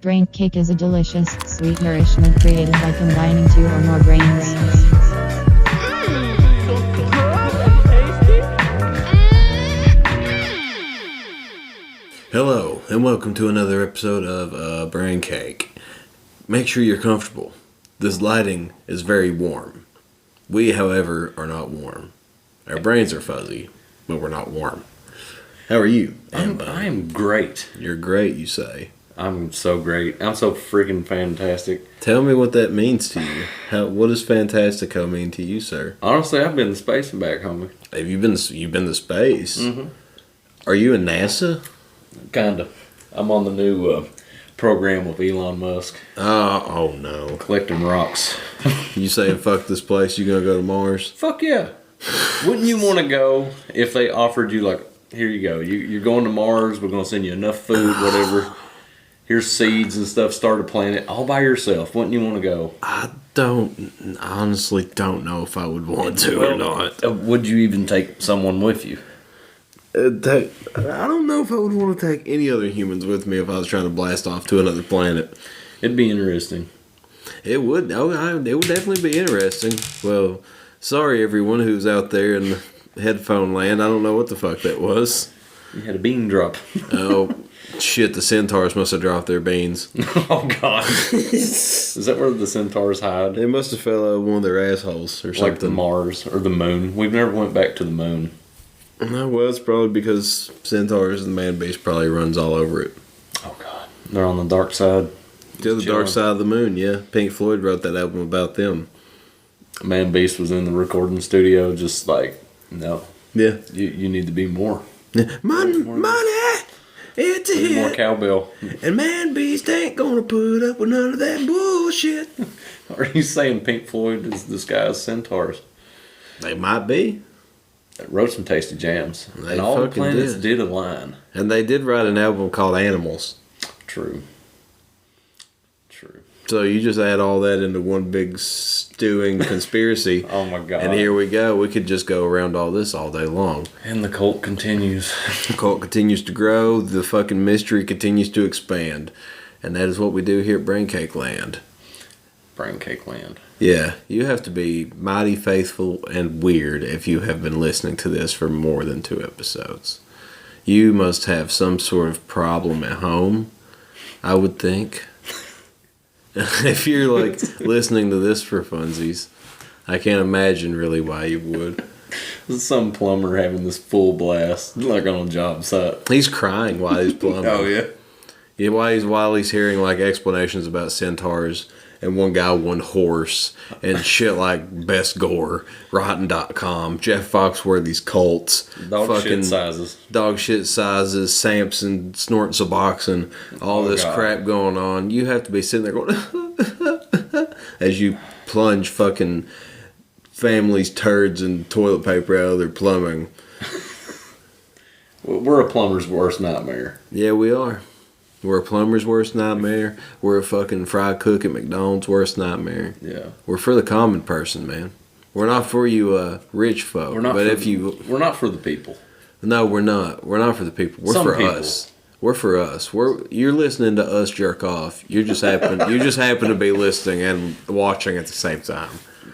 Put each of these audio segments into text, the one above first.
Braincake is a delicious, sweet nourishment created by combining two or more grains. Hello, and welcome to another episode of Braincake. Make sure you're comfortable. This lighting is very warm. We, however, are not warm. Our brains are fuzzy, but we're not warm. How are you? I'm great. You're great, you say. I'm so great. I'm so freaking fantastic. Tell me what that means to you. What does fantastico mean to you, sir? Honestly, I've been to space and back, homie. Have you been? You've been to space? Mm-hmm. Are you in NASA? Kinda. I'm on the new program with Elon Musk. Oh no! Collecting rocks. You saying fuck this place? You gonna go to Mars? Fuck yeah! Wouldn't you want to go if they offered you like, here you go, you're going to Mars. We're gonna send you enough food, whatever. Here's seeds and stuff. Start a planet all by yourself. Wouldn't you want to go? I honestly don't know if I would want to or not. Would you even take someone with you? I don't know if I would want to take any other humans with me if I was trying to blast off to another planet. It'd be interesting. It would. It would definitely be interesting. Well, sorry everyone who's out there in the headphone land. I don't know what the fuck that was. You had a bean drop. Oh, shit. The Centaurs must have dropped their beans. Oh, God. Is that where the Centaurs hide? They must have fell out of one of their assholes or something. Like the Mars or the moon. We've never went back to the moon. No, well, it's probably because Centaurs and the man beast probably runs all over it. Oh, God. They're on the dark side. To the dark side of the moon, yeah. Pink Floyd wrote that album about them. Man beast was in the recording studio just like, no. Yeah. You need to be more. Money! It's a hit. More cowbell. And man beast ain't gonna put up with none of that bullshit. Are you saying Pink Floyd is this guy's Centaurs? They might be. They wrote some tasty jams. They and all the fucking planets did. did align. And they did write an album called Animals. True. So you just add all that into one big stewing conspiracy. Oh my God. And here we go. We could just go around all this all day long. And the cult continues. The cult continues to grow. The fucking mystery continues to expand. And that is what we do here at Braincake Land. Braincake Land. Yeah, you have to be mighty faithful and weird if you have been listening to this for more than 2 episodes. You must have some sort of problem at home, I would think. If you're like listening to this for funsies, I can't imagine really why you would. Some plumber having this full blast, like on a job site. He's crying while he's plumbing. Oh yeah. Yeah, while he's hearing like explanations about centaurs and one horse and shit like Best Gore, Rotten.com, Jeff Foxworthy's cults, Dog shit sizes, Sampson, snorting Suboxone, all this crap going on. You have to be sitting there going as you plunge fucking families' turds and toilet paper out of their plumbing. We're a plumber's worst nightmare. Yeah, we are. We're a plumber's worst nightmare. We're a fucking fry cook at McDonald's worst nightmare. Yeah. We're for the common person, man. We're not for you rich folk. We're not for the people. No, we're not. We're not for the people. We're for us. We're for us. You're listening to us jerk off. You just happen to be listening and watching at the same time.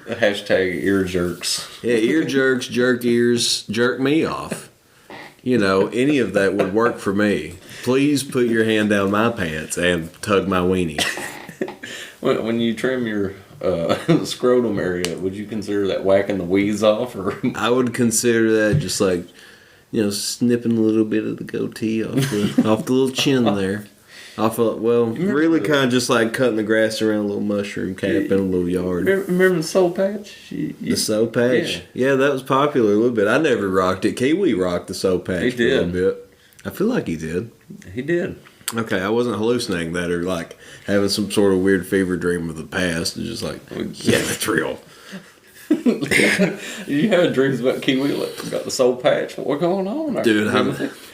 Hashtag ear jerks. Yeah, ear jerks, jerk ears, jerk me off. You know, any of that would work for me. Please put your hand down my pants and tug my weenie. When you trim your scrotum area, would you consider that whacking the weeds off? Or I would consider that just like, snipping a little bit of the goatee off the little chin there. Really kind of just like cutting the grass around a little mushroom cap in a little yard. Remember the soul patch? The soul patch? Yeah, that was popular a little bit. I never rocked it. Kiwi rocked the soul patch for a little bit. I feel like he did. He did. Okay, I wasn't hallucinating that or like having some sort of weird fever dream of the past. It's just like, yeah, that's real. You had dreams about Kiwi, like got the soul patch. What's going on there? Dude,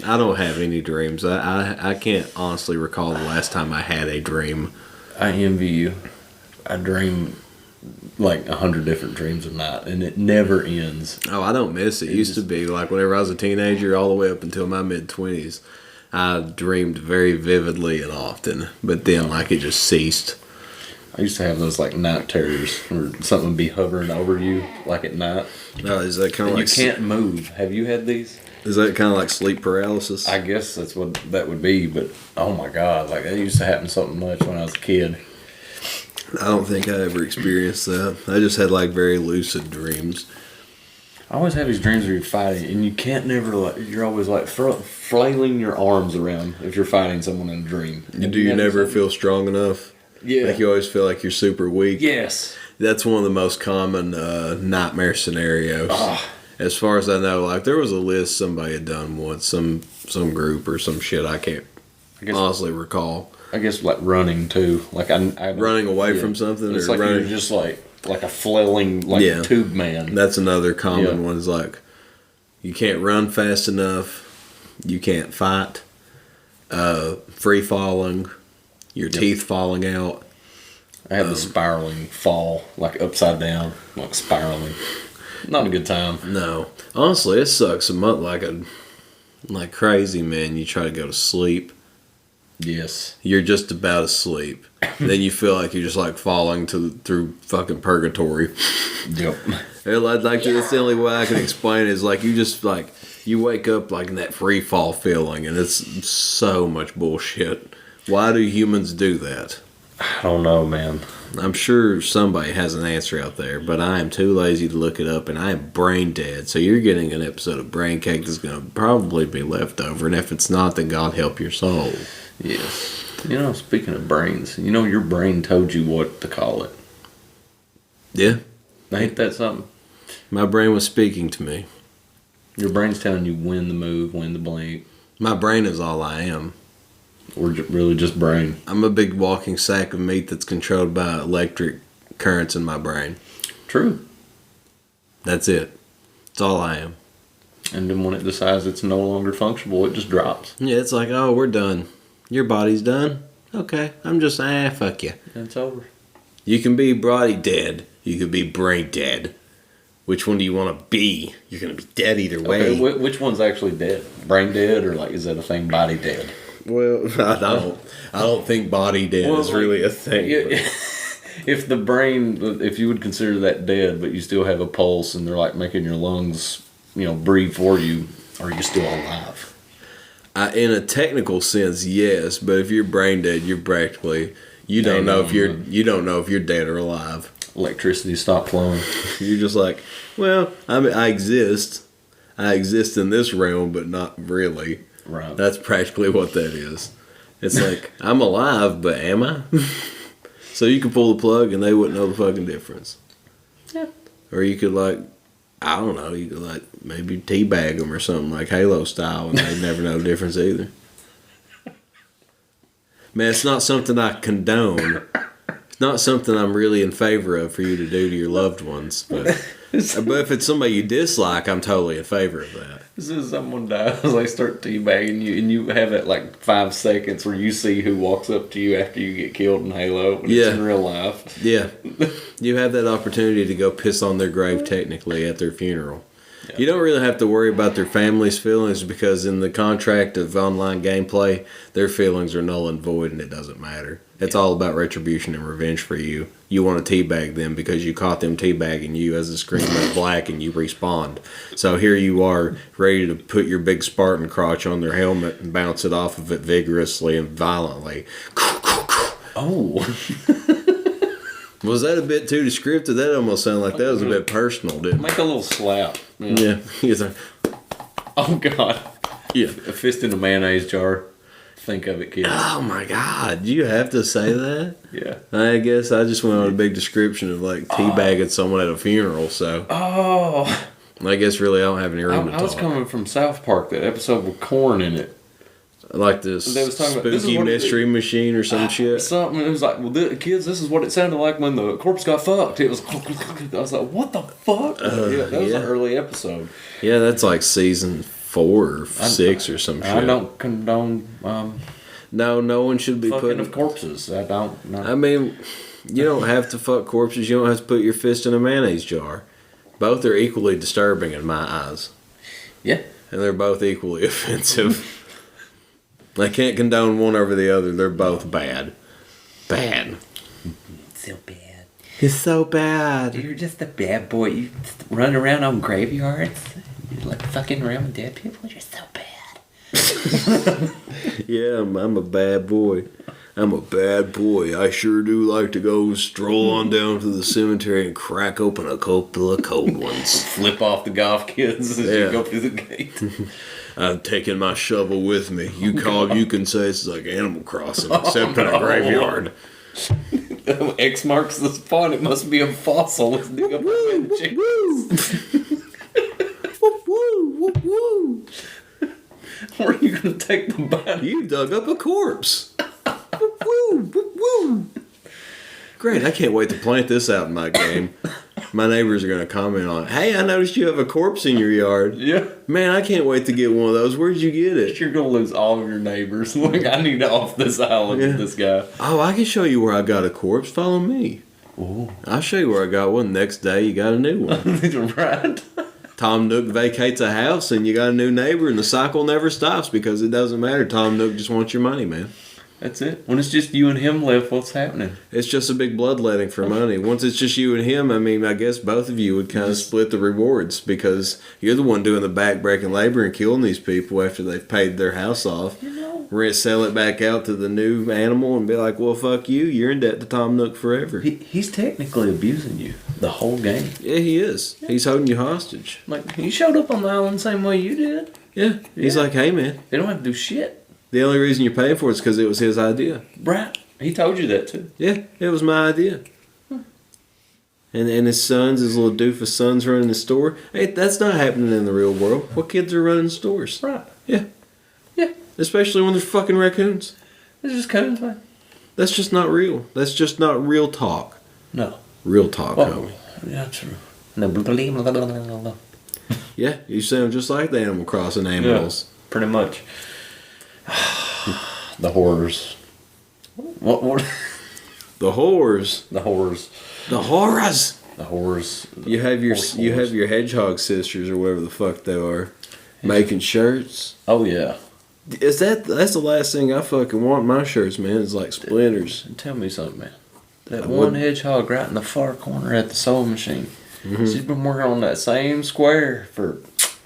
I don't have any dreams. I can't honestly recall the last time I had a dream. I envy you. I dream like 100 different dreams a night, and it never ends. Oh, I don't miss it. It used to be like whenever I was a teenager, all the way up until my mid-20s. I dreamed very vividly and often, but then like it just ceased. I used to have those like night terrors or something be hovering over you like at night. No, is that kind of And like you can't move. Have you had these? Is that kind of like sleep paralysis? I guess that's what that would be, but oh my god, like that used to happen so much when I was a kid. I don't think I ever experienced that. I just had like very lucid dreams. I always have these dreams where you're fighting and you can't never like, you're always like flailing your arms around if you're fighting someone in a dream. Do you never feel strong enough? Yeah. Like you always feel like you're super weak? Yes. That's one of the most common nightmare scenarios. As far as I know, like there was a list somebody had done once, some group or some shit I can't honestly recall. I guess like running too, like I running away from something. It's or like running, you're just like a flailing tube man. That's another common one. Is like you can't run fast enough, you can't fight, free falling, your teeth falling out. I had the spiraling fall, like upside down, like spiraling. Not a good time. No, honestly, it sucks a month like crazy, man. You try to go to sleep. Yes. You're just about asleep. Then you feel like you're just like falling through fucking purgatory. Yep. That's the only way I can explain it is like you just like you wake up like in that free fall feeling, and it's so much bullshit. Why do humans do that? I don't know, man. I'm sure somebody has an answer out there, but I am too lazy to look it up, and I am brain dead. So you're getting an episode of Braincake that's going to probably be left over, and if it's not, then God help your soul. Yes. You know, speaking of brains, you know your brain told you what to call it. Yeah. Ain't that something? My brain was speaking to me. Your brain's telling you when to move, when to blink. My brain is all I am. Or really just brain. I'm a big walking sack of meat that's controlled by electric currents in my brain. True. That's it. It's all I am. And then when it decides it's no longer functional, it just drops. Yeah, it's like, oh, we're done. Your body's done? Okay, I'm just, fuck you. And it's over. You can be body dead. You could be brain dead. Which one do you want to be? You're going to be dead either way. Okay, which one's actually dead? Brain dead, or like is that a thing? Body dead? Well, I don't think body dead is really a thing. Yeah, if the brain, if you would consider that dead, but you still have a pulse and they're like making your lungs, breathe for you, are you still alive? In a technical sense, yes. But if you're brain dead, you're practically you don't know if you're dead or alive. Electricity stopped flowing. You're just like, well, I exist. I exist in this realm, but not really. Right. That's practically what that is. It's like, I'm alive, but am I? So you could pull the plug and they wouldn't know the fucking difference. Yeah. Or you could I don't know, you could maybe teabag them or something like Halo style and they'd never know the difference either. Man, it's not something I condone. It's not something I'm really in favor of for you to do to your loved ones. But if it's somebody you dislike, I'm totally in favor of that. As soon as someone dies, they start teabagging you, and you have that 5 seconds where you see who walks up to you after you get killed in Halo, when it's in real life. Yeah. You have that opportunity to go piss on their grave technically at their funeral. Yeah. You don't really have to worry about their family's feelings because in the contract of online gameplay, their feelings are null and void and it doesn't matter. It's all about retribution and revenge for you. You want to teabag them because you caught them teabagging you as the screen went black and you respawned. So here you are, ready to put your big Spartan crotch on their helmet and bounce it off of it vigorously and violently. Oh. Was that a bit too descriptive? That almost sounded like that was a bit personal, didn't it? Make a little slap. Yeah. Oh, God. Yeah. A fist in a mayonnaise jar. Think of it, kids. Oh my God, you have to say that? Yeah. I guess I just went on a big description of teabagging someone at a funeral, so. Oh. I guess really I don't have any room to talk. I was coming from South Park, that episode with corn in it. Like this spooky mystery machine or some shit. Something, it was like, well, kids, this is what it sounded like when the corpse got fucked. It was, I was like, what the fuck? That was an early episode. Yeah, that's like season 4 or 6 or some shit. I don't condone no one should be fucking of corpses. I don't. No. I mean, you don't have to fuck corpses. You don't have to put your fist in a mayonnaise jar. Both are equally disturbing in my eyes. Yeah. And they're both equally offensive. I can't condone one over the other. They're both bad. Bad. So bad. It's so bad. You're just a bad boy. You just run around on graveyards. You're like fucking around with dead people. You're so bad. Yeah, I'm a bad boy. I'm a bad boy. I sure do like to go stroll on down to the cemetery and crack open a couple of cold ones. Flip off the golf kids as you go through the gate. I'm taking my shovel with me. You can say it's like Animal Crossing, except in a graveyard. X marks the spot. It must be a fossil. Let's dig up the chickens. Woo! Where are you going to take the body? You dug up a corpse. Woo! Great, I can't wait to plant this out in my game. My neighbors are going to comment on it. Hey, I noticed you have a corpse in your yard. Yeah. Man, I can't wait to get one of those. Where'd you get it? You're going to lose all of your neighbors. Like, I need to off this island with this guy. Oh, I can show you where I got a corpse. Follow me. Ooh. I'll show you where I got one. Next day, you got a new one. Right. Tom Nook vacates a house and you got a new neighbor and the cycle never stops because it doesn't matter. Tom Nook just wants your money, man. That's it. When it's just you and him left, what's happening? It's just a big bloodletting for money. Once it's just you and him, I mean, I guess both of you would kind of split the rewards because you're the one doing the back-breaking labor and killing these people after they've paid their house off. You know. Sell it back out to the new animal and be like, well, fuck you. You're in debt to Tom Nook forever. He's technically abusing you the whole game. Yeah, he is. He's holding you hostage. Like, he showed up on the island the same way you did. Yeah. He's like, hey, man. They don't have to do shit. The only reason you're paying for it is because it was his idea. Right. He told you that, too. Yeah, it was my idea. And his sons, his little doofus sons running the store. Hey, that's not happening in the real world. What kids are running stores? Right. Yeah. Yeah. Especially when there's fucking raccoons. It's just coons, man. That's just not real. That's just not real talk. No. Real talk, homie. Yeah, true. No, blah, blah, blah, blah, blah. Yeah, you sound just like the Animal Crossing animals. Yeah, pretty much. The horrors. What? The whores. The horrors. The horrors. The horrors. You have your hedgehog sisters or whatever the fuck they are, making shirts. Oh yeah. That's the last thing I fucking want in my shirts, man. It's like splinters. Tell me something, man. That one hedgehog right in the far corner at the sewing machine. Mm-hmm. She's been working on that same square for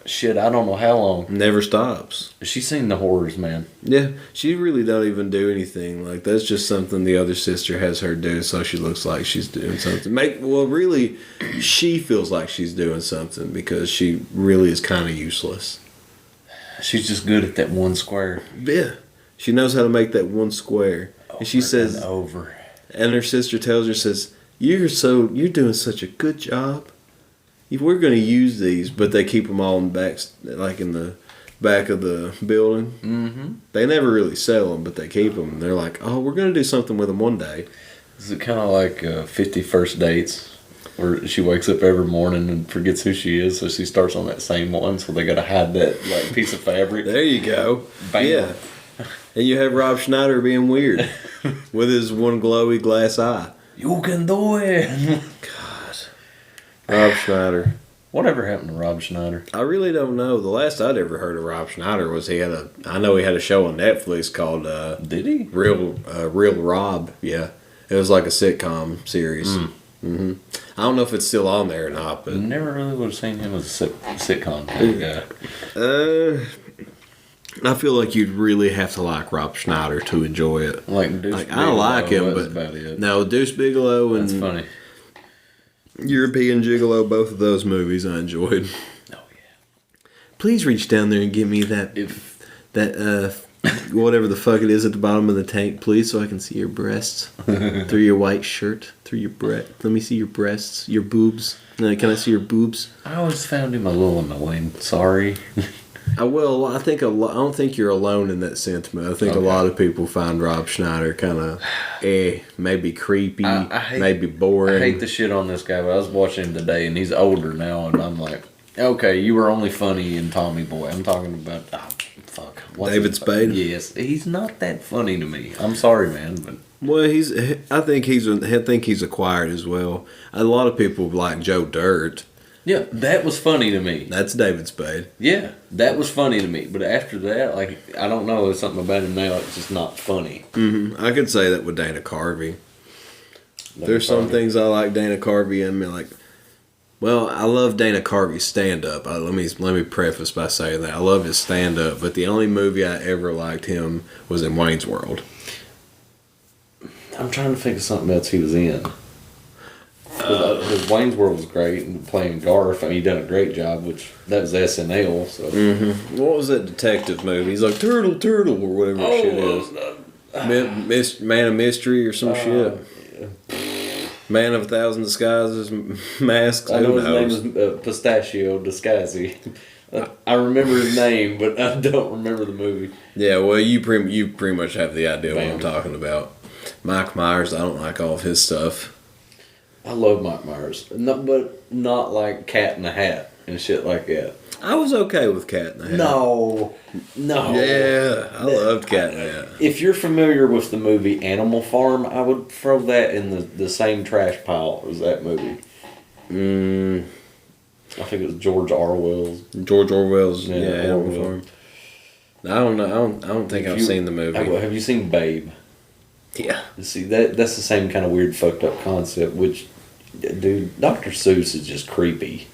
shit, I don't know how long. Never stops. She's seen the horrors, man. Yeah, she really don't even do anything. Like, that's just something the other sister has her do so she looks like she's doing something. Really, she feels like she's doing something because she really is kind of useless. She's just good at that one square. Yeah. She knows how to make that one square. And she says... And her sister tells her, says, you're doing such a good job. We're going to use these, but they keep them all in the back of the building. Mm-hmm. They never really sell them, but they keep them. They're like, oh, we're going to do something with them one day. Is it kind of like 50 First Dates, where she wakes up every morning and forgets who she is, so she starts on that same one, so they got to hide that piece of fabric. There you go. Bam. Yeah. And you have Rob Schneider being weird with his one glowy glass eye. You can do it. Rob Schneider. Whatever happened to Rob Schneider? I really don't know. The last I'd ever heard of Rob Schneider was I know he had a show on Netflix called Did he? Real Rob. Yeah. It was like a sitcom series. Mm-hmm. I don't know if it's still on there or not, but never really would have seen him as a sitcom kind of guy. I feel like you'd really have to like Rob Schneider to enjoy it. Like Deuce Bigelow, I like him, but about it. No, Deuce Bigelow and that's funny. European Gigolo, both of those movies I enjoyed. Oh yeah. Please reach down there and give me that whatever the fuck it is at the bottom of the tank, please, so I can see your breasts through your white shirt, through your Let me see your breasts, your boobs. Can I see your boobs? I always found him a little annoying. Sorry. I don't think you're alone in that sentiment. I think a lot of people find Rob Schneider kind of, maybe creepy, maybe boring. I hate the shit on this guy, but I was watching him today, and he's older now, and I'm like, okay, you were only funny in Tommy Boy. I'm talking about, David Spade? Yes, he's not that funny to me. I'm sorry, man, but... Well, I think he's acquired as well. A lot of people like Joe Dirt. Yeah, that was funny to me. That's David Spade. Yeah, that was funny to me. But after that, like, I don't know, there's something about him now. It's just not funny. Mm-hmm. I could say that with Dana Carvey. There's some things I like Dana Carvey in. Like, well, I love Dana Carvey's stand-up. Let me preface by saying that I love his stand-up. But the only movie I ever liked him was in Wayne's World. I'm trying to think of something else he was in. Because Wayne's World was great, and playing Garth, I mean, he done a great job, which that was SNL. So. Mm-hmm. What was that detective movie? He's like, Turtle, Turtle, or whatever shit is. Man of Mystery or some shit. Yeah. Man of a Thousand Disguises, Masks. I know his name is Pistachio Disguise. I remember his name, but I don't remember the movie. Yeah, well, you pretty much have the idea what I'm talking about. Mike Myers, I don't like all of his stuff. I love Mike Myers, but not like Cat in the Hat and shit like that. I was okay with Cat in the Hat. No. Yeah, I loved Cat in the Hat. If you're familiar with the movie Animal Farm, I would throw that in the same trash pile as that movie. I think it was George Orwell's. Animal Farm. I don't know. I don't think I've seen the movie. Have you seen Babe? Yeah. See, that's the same kind of weird, fucked up concept. Which, dude, Dr. Seuss is just creepy.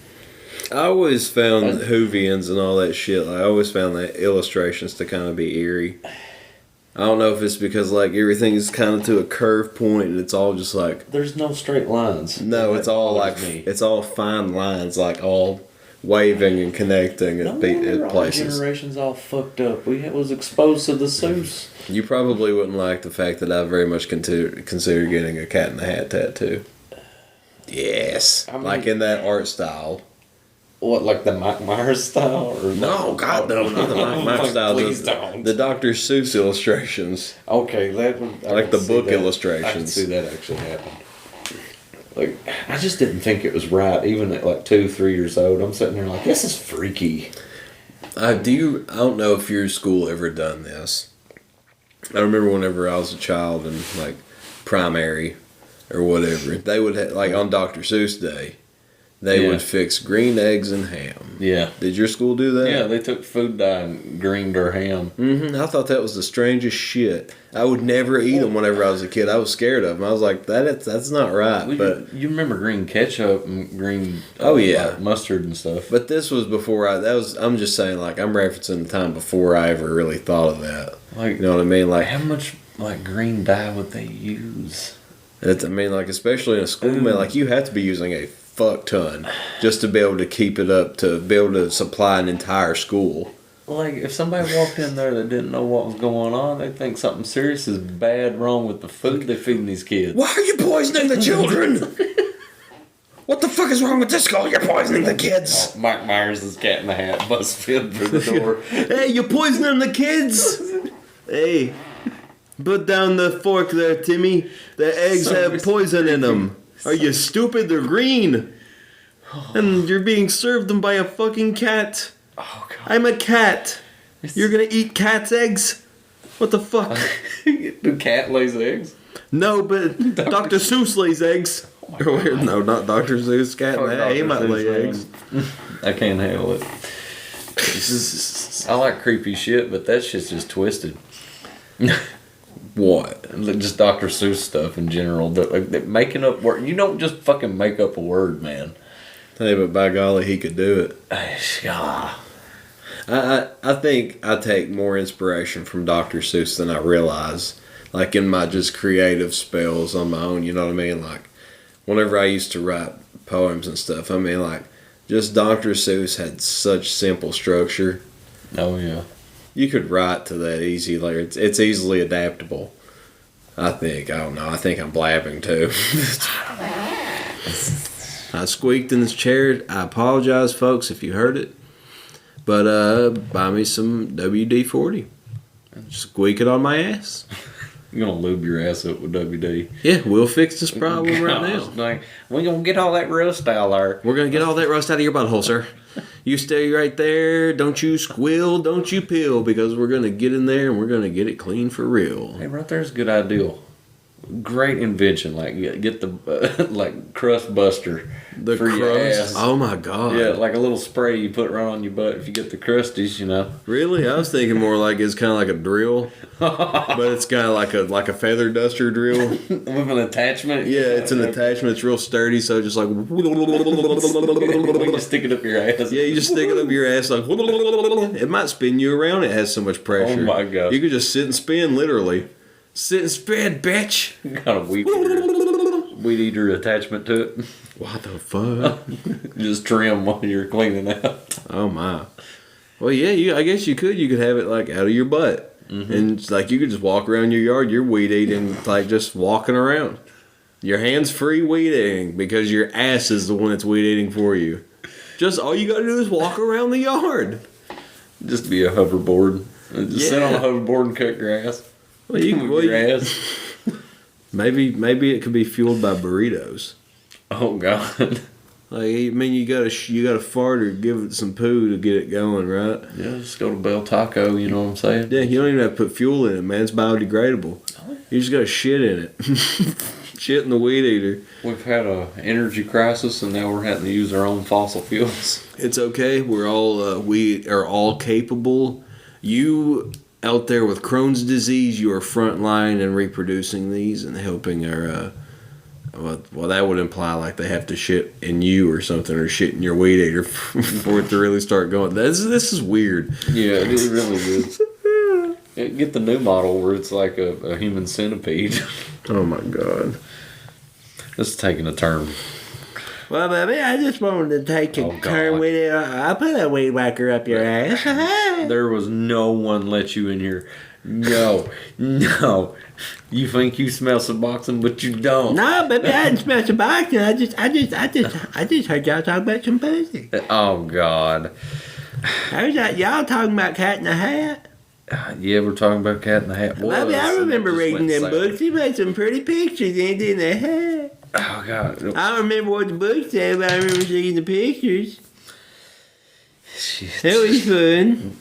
I always found Whovians and all that shit. I always found the illustrations to kind of be eerie. I don't know if it's because like everything is kind of to a curve point and it's all just like there's no straight lines. No, it's all like it's all fine lines, like all waving and connecting at places. Our generation's all fucked up. We was exposed to the Seuss. You probably wouldn't like the fact that I very much consider getting a Cat in the Hat tattoo. Yes, I mean, like in that art style. What, like the Mike Myers style? Or no, God, no, not the Mike Myers style. Please don't. The Dr. Seuss illustrations. Okay, that one. Like the book illustrations. I can see that actually happen. Like, I just didn't think it was right, even at like 2-3 years old. I'm sitting there like, this is freaky. I don't know if your school ever done this. I remember whenever I was a child in like primary or whatever, they would have, like on Dr. Seuss Day, they would fix green eggs and ham. Yeah. Did your school do that? Yeah, they took food dye and greened their ham. Mm-hmm. I thought that was the strangest shit. I would never eat them whenever I was a kid. I was scared of them. I was like, that's not right. Well, but you remember green ketchup and green like mustard and stuff. But this was before I'm just saying, like, I'm referencing the time before I ever really thought of that. Like, you know what I mean? Like, how much like green dye would they use? Like, especially in a school, man, like, you have to be using a fuck ton just to be able to keep it up, to be able to supply an entire school. Like, if somebody walked in there that didn't know what was going on, they'd think something serious is bad wrong with the food they're feeding these kids. Why are you poisoning the children? What the fuck is wrong with this school? You're poisoning the kids. Oh, Mike Myers is Cat in the Hat, buzzed through the door. Hey, you're poisoning the kids. Hey, put down the fork there, Timmy. The eggs have poison in them. Are you stupid? They're green. And you're being served them by a fucking cat. Oh, God. I'm a cat. You're gonna eat cat's eggs? What the fuck? The cat lays eggs? No, but Dr. Seuss lays eggs. Oh no, not Dr. Seuss. Cat in the Hat. He might lay eggs. I can't handle it. I like creepy shit, but that shit's just twisted. What? Just Dr. Seuss stuff in general. Like making up word. You don't just fucking make up a word, man. Hey, but by golly, he could do it. I think I take more inspiration from Dr. Seuss than I realize. Like in my just creative spells on my own, you know what I mean? Like whenever I used to write poems and stuff, I mean, like just Dr. Seuss had such simple structure. Oh yeah. You could write to that easy. Like it's easily adaptable. I think. I don't know. I think I'm blabbing too. I squeaked in this chair. I apologize, folks, if you heard it. But buy me some WD-40. Squeak it on my ass. You're going to lube your ass up with WD. Yeah, we'll fix this problem right now. Like, we're going to get all that rust out there. We're going to get all that rust out of your butthole, sir. You stay right there. Don't you squill. Don't you peel. Because we're going to get in there and we're going to get it clean for real. Hey, right there's a good idea. Great invention. Like get the like crust-buster The for your crust. ass. Oh my god. Yeah, like a little spray you put right on your butt if you get the crusties, you know. Really? I was thinking more like it's kind of like a drill, but it's kind of like a feather duster drill. With an attachment. Yeah, it's an attachment. It's real sturdy, so just like You just stick it up your ass. yeah, you just stick it up your ass like it might spin you around. It has so much pressure. Oh my gosh. You could just sit and spin, literally. Sit and spin, bitch. Got a weed eater attachment to it. What the fuck? Just trim while you're cleaning out. Oh my. Well, yeah, I guess you could. You could have it like out of your butt, and it's like you could just walk around your yard. You're weed eating, like just walking around. Your hands free weed eating because your ass is the one that's weed eating for you. Just all you got to do is walk around the yard. Just be a hoverboard. Just sit on a hoverboard and cut grass. Well, Your ass. maybe it could be fueled by burritos. Oh God. Like, I mean, you gotta fart or give it some poo to get it going, right? Yeah, just go to Bell Taco. You know what I'm saying? Yeah, you don't even have to put fuel in it, man. It's biodegradable. You just gotta shit in it. Shit in the weed eater. We've had a energy crisis, and now we're having to use our own fossil fuels. It's okay. We are all capable. You out there with Crohn's disease, you are frontline and reproducing these and helping our. Well, that would imply like they have to shit in you or something, or shit in your weed eater for it to really start going. This is weird. Yeah, it really is. Get the new model where it's like a human centipede. Oh my god. This is taking a turn. Well, baby, I just wanted to take a turn with it. I'll put a weed whacker up your ass. There was no one let you in here. No. You think you smell some boxing, but you don't. No, baby, I didn't smell some boxing. I just heard y'all talk about some pussy. Oh God. How's that? Y'all talking about Cat in the Hat? Yeah, we're talking about Cat in the Hat. Baby, I remember reading them south. books. He made some pretty pictures in the hat. Oh God. I don't remember what the book said, but I remember seeing the pictures. Shit. It was fun.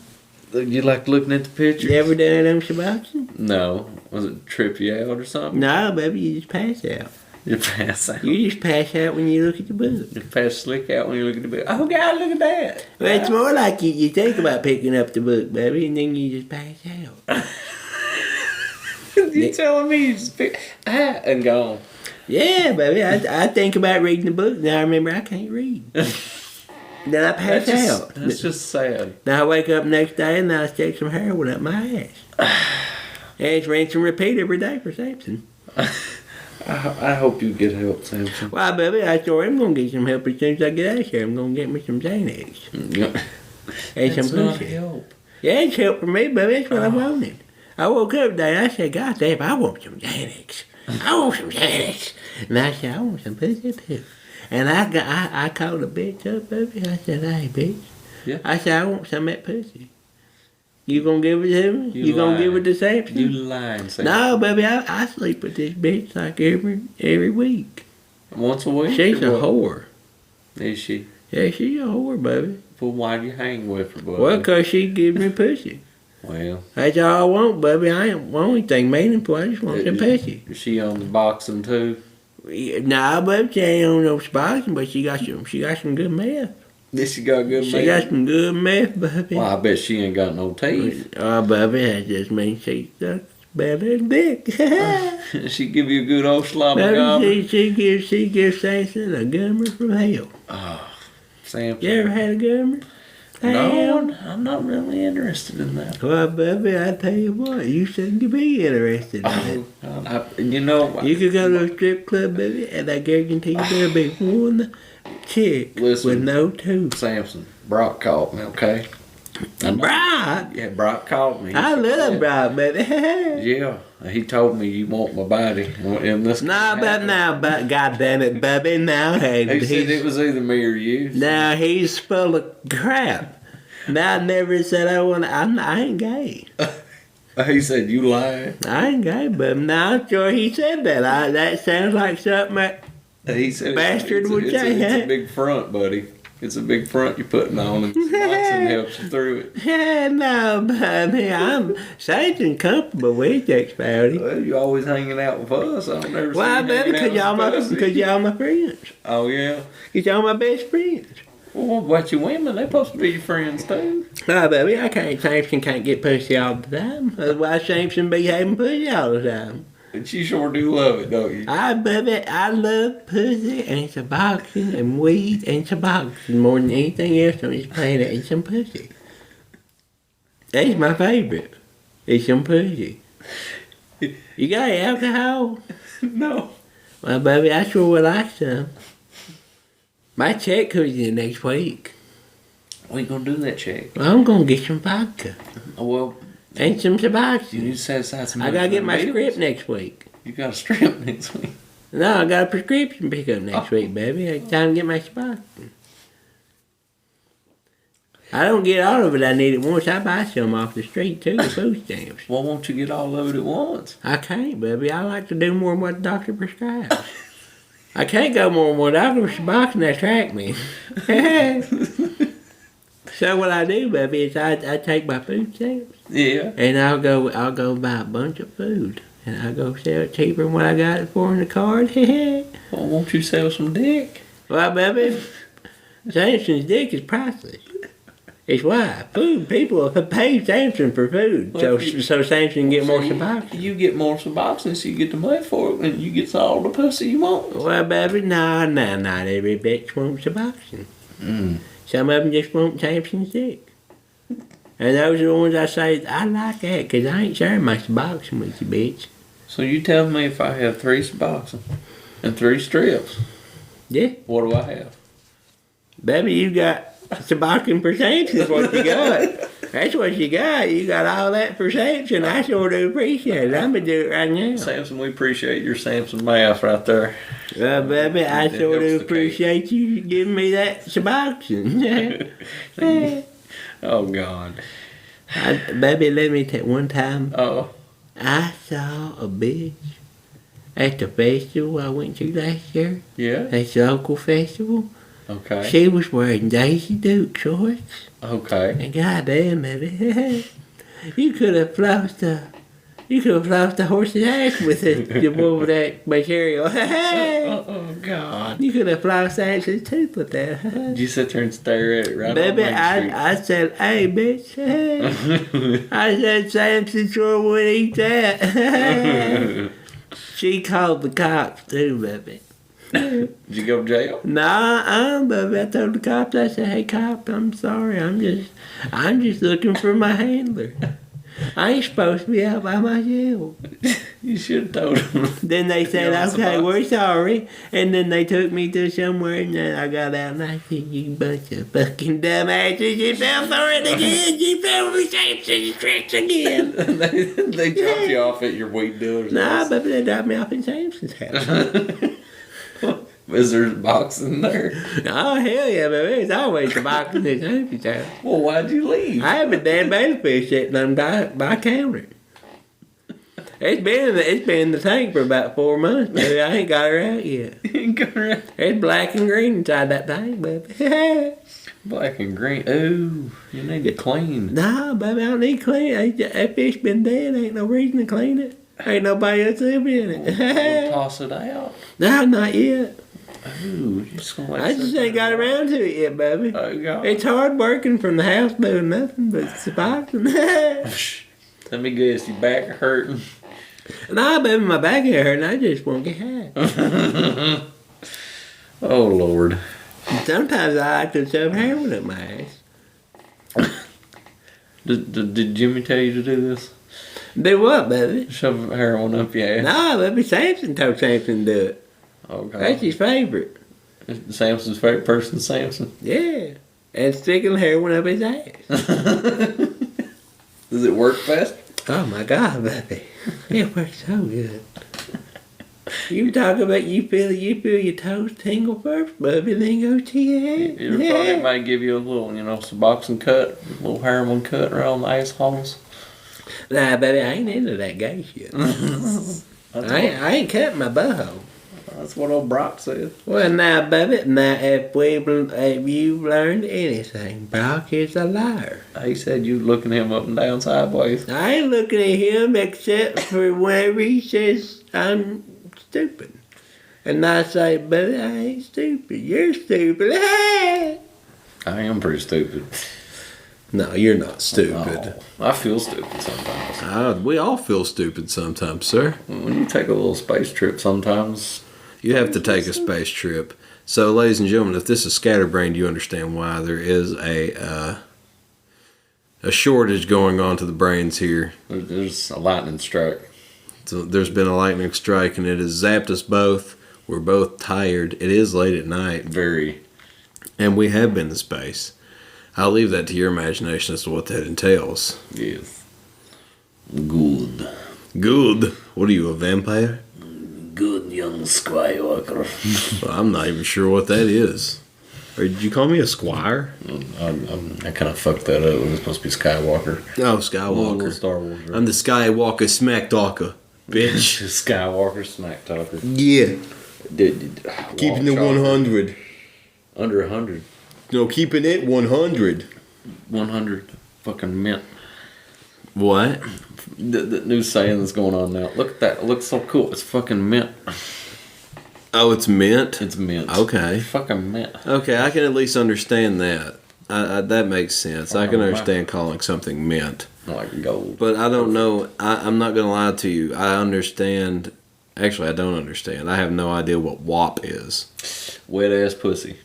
You like looking at the pictures? You ever done them some boxing? No. Was it trip you out or something? No, baby, you just pass out. You pass out. You just pass out when you look at the book. You pass slick out when you look at the book. Oh God, look at that. Well, it's more like you think about picking up the book, baby, and then you just pass out. You telling me you just pick and gone? Yeah, baby, I think about reading the book, and I remember I can't read. Then I pass out. That's just sad. Then I wake up next day and I stick some heroin up my ass. And it's rinse and repeat every day for Sampson. I hope you get help, Sampson. Well, baby, I sure am going to get some help as soon as I get out of here. I'm going to get me some Xanax. And That's some not pussy. help. Yeah, it's help for me, baby. That's what I wanted. I woke up today and I said, God damn, I want some Xanax. I want some Xanax. And I said, I want some pussy too. And I called a bitch up, baby. I said, hey, bitch. Yeah. I said, I want some of that pussy. You gonna give it to me? You lying. gonna give it to Sampson? You lying, Sampson. No, baby, I sleep with this bitch like every week. Once a week? She's a whore. Is she? Yeah, she's a whore, baby. Well, why do you hang with her, buddy? Well, 'cause she gives me pussy. Well. That's all I want, baby. I ain't want anything meaningful. I just want some pussy. Is she on the boxing too? Nah, baby, she ain't on no boxing, but she got some good meth. Did she got good She got some good meth, baby. Well, I bet she ain't got no teeth. Oh, baby, that just means she sucks better than dick. She give you a good old sloppy Baby, gobble. she gives Sampson a gummer from hell. Oh, Sampson. You ever had a gummer? No, I'm not really interested in that. Well, baby, I tell you what, you shouldn't be interested in it. You know, You could go to a strip club, baby, and I guarantee you there'll be one chick with no tooth. Sampson, Brock called me, okay? Brock? Yeah, Brock called me. I love Brock, baby. Yeah, he told me you want my body. And this but God damn it, baby, now he said it was either me or you. Now he's full of crap. Now I never said I ain't gay. He said you lying. I ain't gay, but now I'm sure he said that. That sounds like something that He said bastard would say. It's a big front, buddy. It's a big front you're putting on, and Sampson helps you through it. Yeah, no, buddy, I'm safe and comfortable with you, Spouty. Well, you always hanging out with us. I don't never see Why, you baby? hanging out Because with Spussy. y'all my friends. Oh, yeah? Because y'all my best friends. Well, what about your women? They supposed to be your friends, too. Oh, baby, Sampson can't get pussy all the time. Otherwise, Sampson be having pussy all the time. But you sure do love it, don't you? Baby, I love pussy and suboxone and weed and suboxone more than anything else on this planet and some pussy. That's my favorite. It's some pussy. You got any alcohol? No. Well, baby, I sure would like some. My check comes in next week. We ain't gonna do that check. Well, I'm gonna get some vodka Well, and some you suboxone. need to set aside some I money gotta for get the my meals. script next week. You got a strip next week. No, I got a prescription pickup next week, baby. It's time to get my suboxone. I don't get all of it. I need it once. I buy some off the street too, the food stamps. Why won't you get all of it at once? I can't, baby. I like to do more than what the doctor prescribes. I can't go more than what doctor suboxone that track me. So what I do, baby, is I take my food stamps Yeah. and I'll go buy a bunch of food and I'll go sell it cheaper than what I got it for in the card. Well, won't you sell some dick? Well, baby, Samson's dick is priceless. It's why people pay Samson for food, Well, so Samson can get more See, suboxone. You get more suboxone, so you get the money for it, and you get all the pussy you want. Well, baby, no, not every bitch wants suboxone. Mm. Some of them just want Samson's dick. And those are the ones I say, I like that, because I ain't sharing my suboxone with you, bitch. So you tell me if I have 3 suboxone and 3 strips, Yeah. what do I have? Baby, you got suboxone for Samson is what you got. That's what you got. You got all that for Samson. I sure do appreciate it. I'm going to do it right now. Samson, we appreciate your Samson math right there. Baby, I It sure helps do the appreciate you giving me that suboxone. Oh, God. Baby, let me tell one time, Oh, I saw a bitch at the festival I went to last year. yeah? At the local festival. Okay. She was wearing Daisy Duke shorts. Okay. And goddamn, baby, you could have flossed the horse's ass with that material. Oh, God. You could have flossed Samson's tooth with that. Did you sit there and stare at it right Baby, on Main Street? I said, hey, bitch. I said, Samson sure would eat that. She called the cops too, baby. Did you go to jail? Nah, baby. I told the cops, I said, hey, cop, I'm sorry. I'm just looking for my handler. I ain't supposed to be out by myself. You should have told him. Then they said, You're on okay, Suboxone. we're sorry. And then they took me to somewhere, and then I got out and I said, you bunch of fucking dumbasses, you fell for it again. You fell for Samson's tricks again. they dropped you off at your weed dealer's Nah, house. baby, they dropped me off in Samson's house. Is there a box in there? Oh, hell yeah, baby. It's always a box in this Samson's house. Well, why'd you leave? I have a damn baby fish sitting on by counter. It's been in the tank for about 4 months, baby. I ain't got her out yet. You ain't got around. It's black and green inside that tank, baby. Black and green. Ooh, you need to clean. Nah, baby, I don't need to clean it. That fish been dead. Ain't no reason to clean it. Ain't nobody else living in We'll it. toss it out. Nah, not yet. Ooh, you just gonna let I just ain't got around to it yet, baby. Oh, God. It's hard working from the house doing nothing but surviving. Let me guess, your back hurting. Nah, baby, my back ain't hurting. I just won't get high. Oh, Lord. Sometimes I like to shove heroin up my ass. Did Jimmy tell you to do this? Do what, baby? Shove heroin up your ass? Nah, baby, Sampson told Sampson to do it. Okay. That's his favorite. Samson's favorite person, Sampson. Yeah. And sticking heroin up his ass. Does it work fast? Oh my God, baby. It works so good. You talk about you feel your toes tingle first, baby, then go to your head. You ever thought it might give you a little, suboxone cut, a little heroin cut around the assholes? Nah, baby, I ain't into that gay shit. I ain't cutting my butthole. That's what old Brock said. Well, now, baby, now if you've learned anything, Brock is a liar. He said you looking him up and down sideways. I ain't looking at him except for whenever he says I'm stupid. And I say, baby, I ain't stupid. You're stupid. I am pretty stupid. No, you're not stupid. I feel stupid sometimes. We all feel stupid sometimes, sir. When you take a little space trip sometimes. You have to take a space trip. So, ladies and gentlemen, if this is scatterbrained, you understand why there is a shortage going on to the brains here. There's a lightning strike. So there's been a lightning strike, and it has zapped us both. We're both tired. It is late at night. Very. And we have been to space. I'll leave that to your imagination as to what that entails. Yes. Good. Good. What are you, a vampire? Good young Skywalker. Well, I'm not even sure what that is. Or did you call me a squire? I kind of fucked that up. It was supposed to be Skywalker. Oh, Skywalker. Little Star Wars. Right? I'm the Skywalker smack talker, bitch. Skywalker smack talker. Yeah. Keeping the 100. Under 100. No, keeping it 100. 100 fucking mint. What? The new saying that's going on now. Look at that. It looks so cool. It's fucking mint. Oh, it's mint? It's mint. Okay. Fucking mint. Okay, I can at least understand that. That makes sense. I can understand calling something mint. Like gold. But I don't know. I'm not going to lie to you. I understand. Actually, I don't understand. I have no idea what WAP is. Wet ass pussy.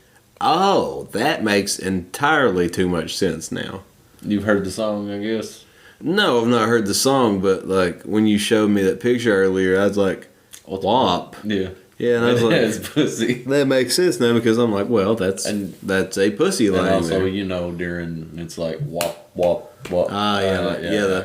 Oh, that makes entirely too much sense now. You've heard the song, I guess? No, I've not heard the song, but like when you showed me that picture earlier, I was like, WAP. Yeah. Yeah, and I was like, Wet ass pussy. that makes sense now because I'm like, well, that's a pussy line. And also, there. you know, during it's like wop wop wop. Ah, yeah,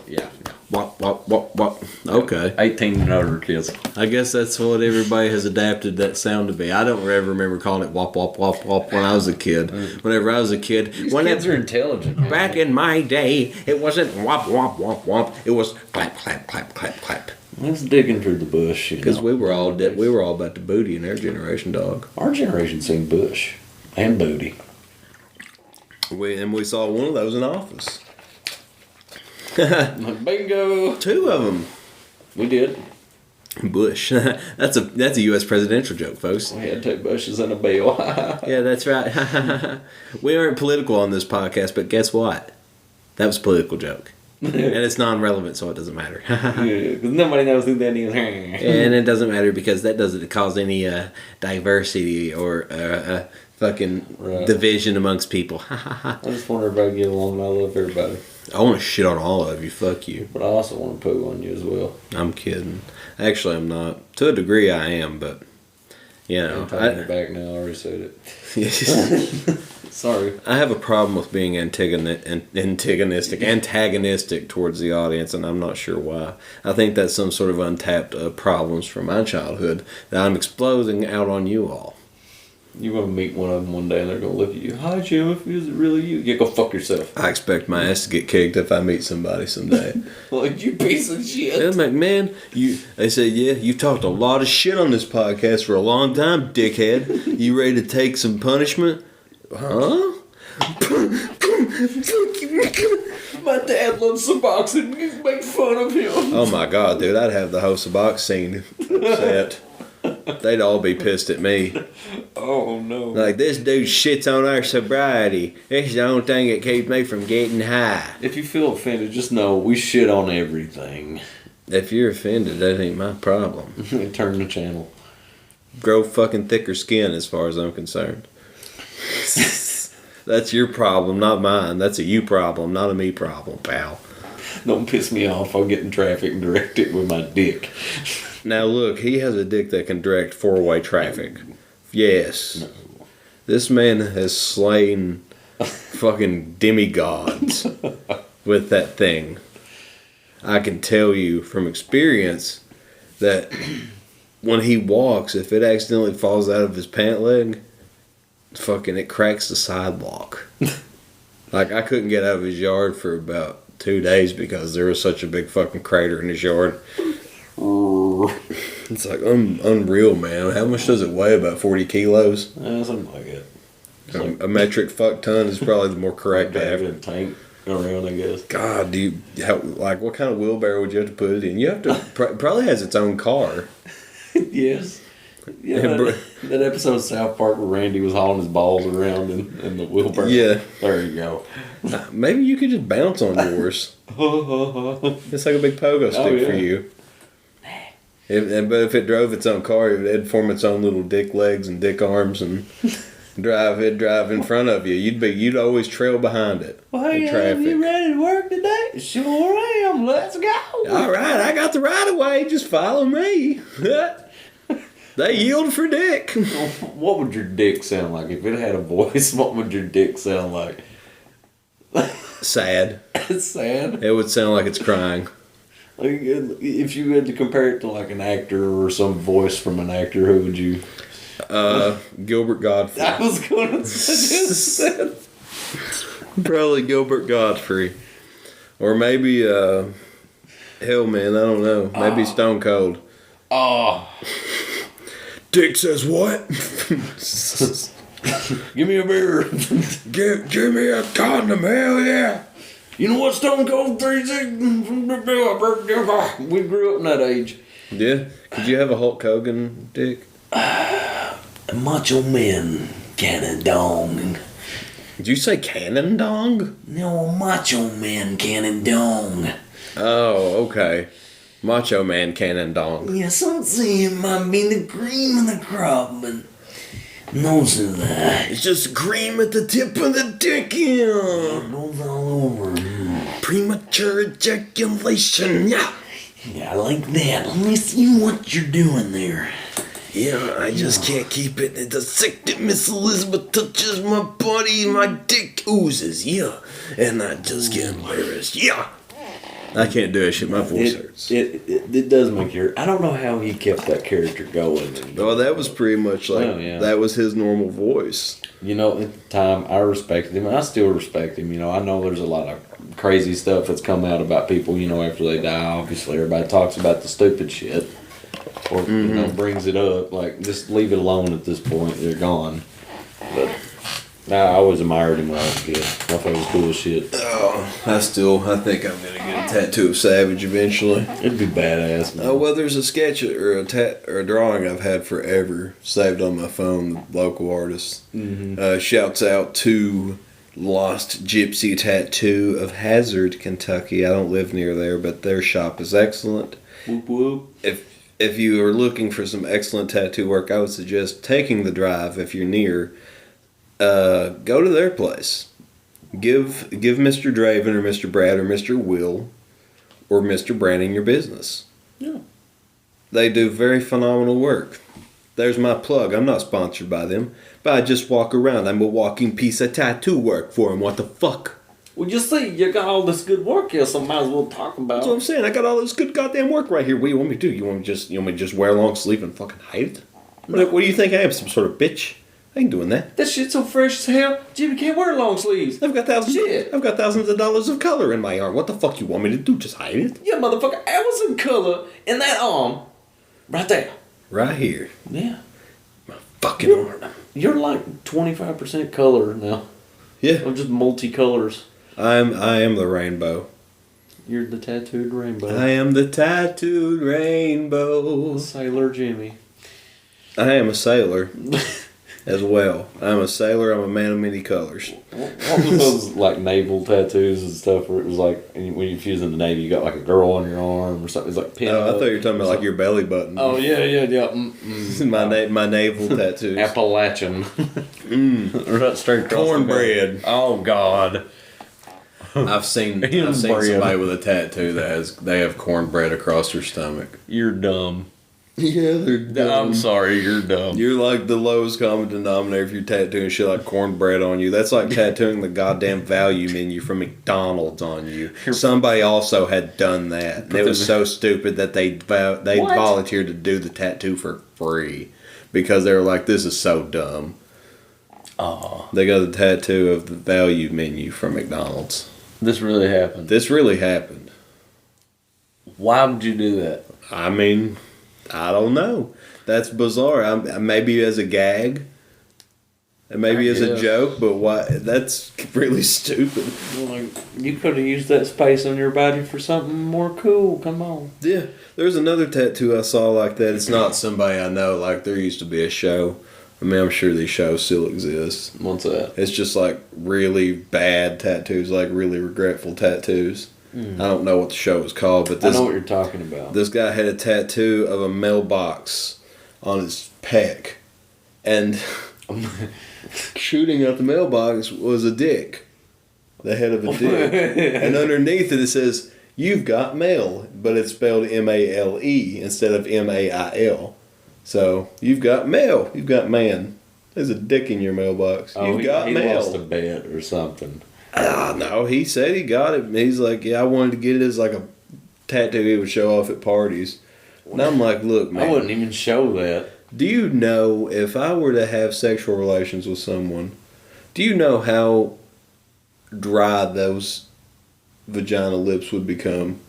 yeah. Wop, wop, wop, wop. Okay. 18 and older kids. I guess that's what everybody has adapted that sound to be. I don't ever remember calling it wop, wop, wop, wop when I was a kid. Whenever I was a kid. These kids are intelligent. Man. Back in my day, it wasn't wop, wop, wop, wop. It was clap, clap, clap, clap, clap. Let's digging through the bush. Because we were all about the booty in our generation, dog. Our generation seen bush and booty. We saw one of those in office. Bingo! 2 of them. We did. Bush. That's a U.S. presidential joke, folks. We had 2 bushes and a bill. Yeah, that's right. We aren't political on this podcast, but guess what? That was a political joke. And it's non-relevant, so it doesn't matter. Because nobody knows who that is. And it doesn't matter because that doesn't cause any diversity or fucking division amongst people. I just want everybody to get along, and I love everybody. I want to shit on all of you. Fuck you. But I also want to poo on you as well. I'm kidding. Actually, I'm not. To a degree, I am, but you know. I'm taking it back now. I already said it. Sorry. I have a problem with being antagonistic towards the audience, and I'm not sure why. I think that's some sort of untapped problems from my childhood that I'm exploding out on you all. You're going to meet one of them one day, and they're going to look at you. Hi, Jimothy. Is it really you? Yeah, go fuck yourself. I expect my ass to get kicked if I meet somebody someday. Like, you piece of shit. I'm like, man, they say, yeah, you talked a lot of shit on this podcast for a long time, dickhead. You ready to take some punishment? Huh? My dad loves Suboxone. You make fun of him. Oh my god, dude, I'd have the whole Suboxone set. They'd all be pissed at me. Oh no. Like, this dude shits on our sobriety. It's the only thing that keeps me from getting high. If you feel offended, just know we shit on everything. If you're offended, that ain't my problem. Turn the channel. Grow fucking thicker skin as far as I'm concerned. That's your problem, not mine. That's a you problem, not a me problem, pal. Don't piss me off. I'll get in traffic and direct it with my dick. Now look, he has a dick that can direct 4-way traffic. Yes. No. This man has slain fucking demigods with that thing. I can tell you from experience that when he walks, if it accidentally falls out of his pant leg, fucking it cracks the sidewalk. Like, I couldn't get out of his yard for about 2 days because there was such a big fucking crater in his yard. It's like unreal, man. How much does it weigh? About 40 kilos? Something like that. A metric fuck ton is probably the more correct Having a tank around, I guess. God, what kind of wheelbarrow would you have to put it in? You have to, probably has its own car. Yes. Yeah, that episode of South Park where Randy was hauling his balls around in the wheelbarrow. Yeah. There you go. Maybe you could just bounce on yours. It's like a big pogo stick for you. But if it drove its own car, it'd form its own little dick legs and dick arms and drive in front of you. You'd always trail behind it. Well, hey, you ready to work today? Sure am. Let's go. All right, I got the right of way. Just follow me. They yield for dick. What would your dick sound like if it had a voice? What would your dick sound like? Sad. It's sad. It would sound like it's crying. Like, if you had to compare it to like an actor or some voice from an actor, who would you? Gilbert Godfrey. I was going to suggest Probably Gilbert Godfrey. Or maybe, hell man, I don't know. Maybe Stone Cold. Oh. Dick says what? Give me a beer. Give me a condom, hell yeah. You know what Stone Cold 3-6? We grew up in that age. Yeah? Could you have a Hulk Hogan dick? Macho men cannon dong. Did you say cannon dong? No, macho man cannon dong. Oh, okay. Macho Man cannon dong. Yeah, some say it might be the cream of the crop, but most of that. It's just cream at the tip of the dick, yeah. It goes all over. Premature ejaculation, yeah. Yeah, I like that. Let me see what you're doing there. Yeah, I just can't keep it. The second Miss Elizabeth touches my body, my dick oozes, yeah. And I just get embarrassed, yeah. I can't do that shit. My voice hurts. It does make your... I don't know how he kept that character going. Well, that was pretty much like... That was his normal voice. You know, at the time, I respected him. I still respect him. You know, I know there's a lot of crazy stuff that's come out about people, you know, after they die. Obviously, everybody talks about the stupid shit. Or, you know, brings it up. Like, just leave it alone at this point. They're gone. But... I always admired him when I was a kid. I thought it was cool as shit. Oh, I think I'm gonna get a tattoo of Savage eventually. It'd be badass, man. Oh, well, there's a sketch or a drawing I've had forever saved on my phone. The local artist shouts out to Lost Gypsy Tattoo of Hazard, Kentucky. I don't live near there, but their shop is excellent. Whoop whoop. If you are looking for some excellent tattoo work, I would suggest taking the drive if you're near. Go to their place. Give Mr. Draven or Mr. Brad or Mr. Will or Mr. Brandon your business. Yeah. They do very phenomenal work. There's my plug. I'm not sponsored by them, but I just walk around. I'm a walking piece of tattoo work for them. What the fuck? Well, you see, you got all this good work here, so might as well talk about. That's what I'm saying. I got all this good goddamn work right here. What do you want me to do? You want me to just wear a long sleeve and fucking hide it? What do you think I am? Some sort of bitch? I ain't doing that. That shit's so fresh as hell. Jimmy can't wear long sleeves. I've got thousands of dollars of color in my arm. What the fuck you want me to do? Just hide it? Yeah, motherfucker. I was in color in that arm. Right there. Right here. Yeah. My fucking arm. You're like 25% color now. Yeah. Or just multicolors. I am the rainbow. You're the tattooed rainbow. I am the tattooed rainbow. Sailor Jimmy. I am a sailor. As well. I'm a sailor. I'm a man of many colors. What was those like naval tattoos and stuff where it was like when you're fusing the Navy, you got like a girl on your arm or something? It's like pin. Oh, I thought you were talking about like your belly button. Oh yeah. My naval tattoos. Appalachian. Straight Cornbread. Oh God. I've seen somebody with a tattoo they have cornbread across their stomach. You're dumb. Yeah, they're dumb. I'm sorry, you're dumb. You're like the lowest common denominator if you're tattooing shit like cornbread on you. That's like tattooing the goddamn value menu from McDonald's on you. Somebody also had done that. And it was so stupid that they volunteered to do the tattoo for free because they were like, this is so dumb. Oh. They got a tattoo of the value menu from McDonald's. This really happened. This really happened. Why would you do that? I mean... I don't know. That's bizarre. Maybe as a gag. And maybe as a joke, but why? That's really stupid. Like, you could have used that space on your body for something more cool. Come on. Yeah. There's another tattoo I saw like that. It's not somebody I know. Like, there used to be a show. I mean, I'm sure these shows still exist. What's that? It's just like really bad tattoos, like really regretful tattoos. I don't know what the show was called, but I know what you're talking about. This guy had a tattoo of a mailbox on his pec. And shooting out the mailbox was a dick. The head of a dick. And underneath it says, "You've got mail," but it's spelled M-A-L-E instead of M-A-I-L. So, you've got mail. You've got man. There's a dick in your mailbox. You've got mail. He lost a bet or something. No, he said he got it. He's like, yeah, I wanted to get it as like a tattoo he would show off at parties. And I'm like, look, man. I wouldn't even show that. Do you know if I were to have sexual relations with someone, do you know how dry those vagina lips would become?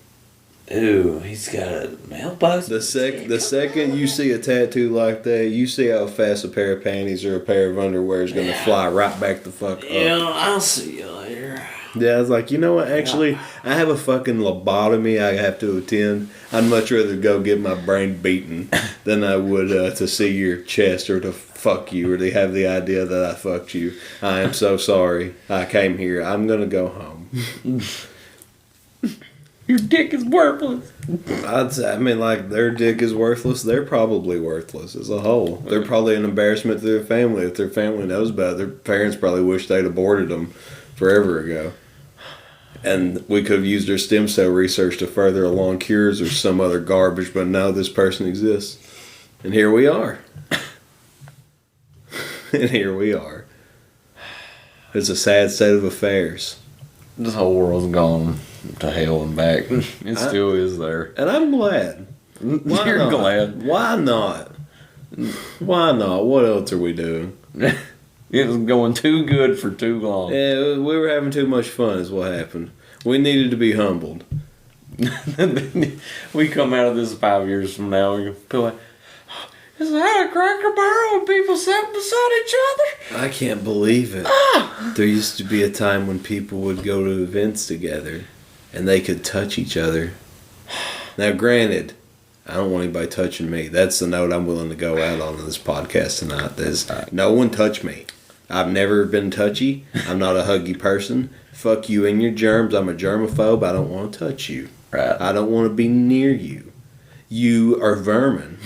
Ooh, he's got a mailbox. The second you see a tattoo like that, you see how fast a pair of panties or a pair of underwear is going to fly right back the fuck up. Yeah, I'll see you later. Yeah, I was like, you know what? Actually, I have a fucking lobotomy I have to attend. I'd much rather go get my brain beaten than I would to see your chest or to fuck you or to have the idea that I fucked you. I am so sorry. I came here. I'm going to go home. Your dick is worthless. I mean, like, their dick is worthless. They're probably worthless as a whole. They're probably an embarrassment to their family. If their family knows about it, their parents probably wish they'd aborted them forever ago. And we could have used their stem cell research to further along cures or some other garbage, but now this person exists. And here we are. And here we are. It's a sad state of affairs. This whole world's gone to hell and back. It still is there. And I'm glad. Why You're not? glad. Why not? Why not? What else are we doing? It was going too good for too long. Yeah, we were having too much fun is what happened. We needed to be humbled. We come out of this 5 years from now and feel like, is that a Cracker Barrel and people sitting beside each other? I can't believe it. There used to be a time when people would go to events together and they could touch each other. Now, granted, I don't want anybody touching me. That's the note I'm willing to go out on in this podcast tonight. Is no one touch me. I've never been touchy. I'm not a huggy person. Fuck you and your germs. I'm a germaphobe. I don't want to touch you. Right. I don't want to be near you. You are vermin.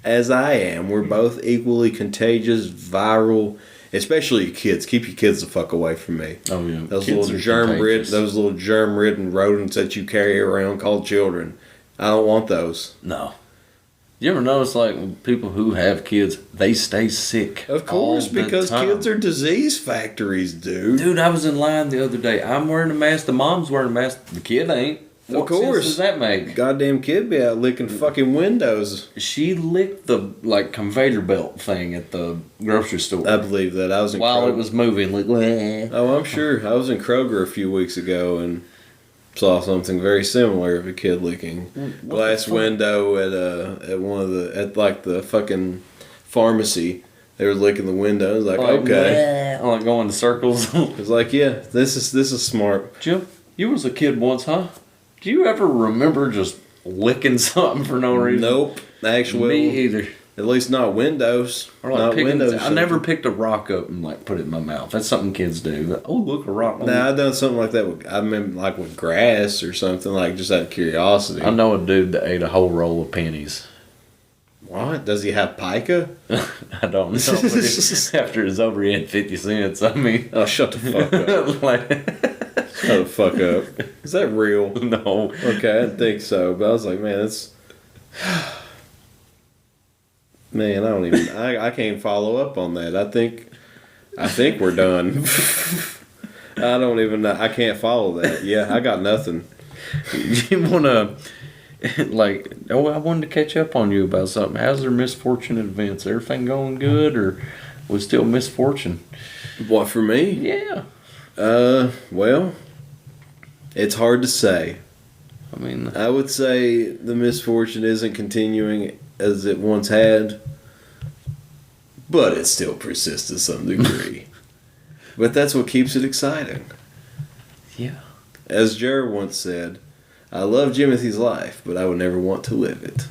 As I am. We're both equally contagious, viral, especially your kids. Keep your kids the fuck away from me. Oh yeah. Those little germ-ridden rodents that you carry around called children. I don't want those. No. You ever notice, like, when people who have kids, they stay sick? Of course, all the because time. kids are disease factories, dude. Dude, I was in line the other day. I'm wearing a mask. The mom's wearing a mask. The kid ain't. What course. sense does that make? Goddamn kid be out licking fucking windows. She licked the, like, conveyor belt thing at the grocery store. I believe that. I was in While Kroger. it was moving, like, bleh. Oh, I'm sure. I was in Kroger a few weeks ago and saw something very similar of a kid licking glass window at one of the fucking pharmacy. They were licking the window. I was like, okay. Bleh. Like going in circles. It's like, yeah, this is smart. Jim, you was a kid once, huh? Do you ever remember just licking something for no reason? Nope. Actually, Me either. At least not windows. Or like not picking, windows. I never picked a rock up and like put it in my mouth. That's something kids do. Like, oh, look, a rock. Nah, I've done something like that. I mean, like with grass or something, like just out of curiosity. I know a dude that ate a whole roll of pennies. What? Does he have pica? I don't know. But after it's over, he had 50 cents. I mean, Oh, shut the fuck up. like, Shut the fuck up. Is that real? no. Okay, I didn't think so, but I was like, man, that's... Man, I don't even... I can't follow up on that. I think we're done. I don't even know. I can't follow that. Yeah, I got nothing. You want to, like, oh, I wanted to catch up on you about something. How's their misfortune events? Everything going good, or was still misfortune? What, for me? Yeah. Well, it's hard to say. I mean, I would say the misfortune isn't continuing as it once had, but it still persists to some degree. But that's what keeps it exciting. yeah. As Jer once said, I love Jimothy's life, but I would never want to live it.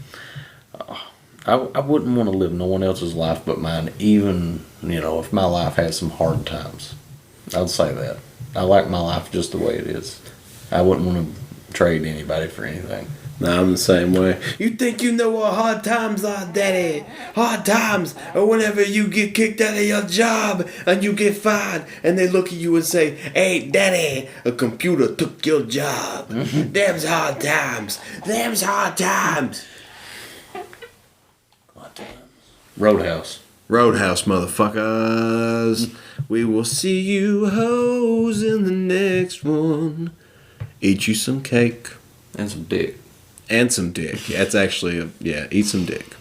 I wouldn't want to live no one else's life but mine, even, if my life had some hard times. I'd say that. I like my life just the way it is. I wouldn't want to trade anybody for anything. Nah, I'm the same way. You think you know what hard times are, Daddy? Hard times are whenever you get kicked out of your job and you get fired and they look at you and say, hey, Daddy, a computer took your job. Them's hard times. Them's hard times. Roadhouse. Roadhouse, motherfuckers. We will see you hoes in the next one. Eat you some cake. And some dick. And some dick. That's actually, eat some dick.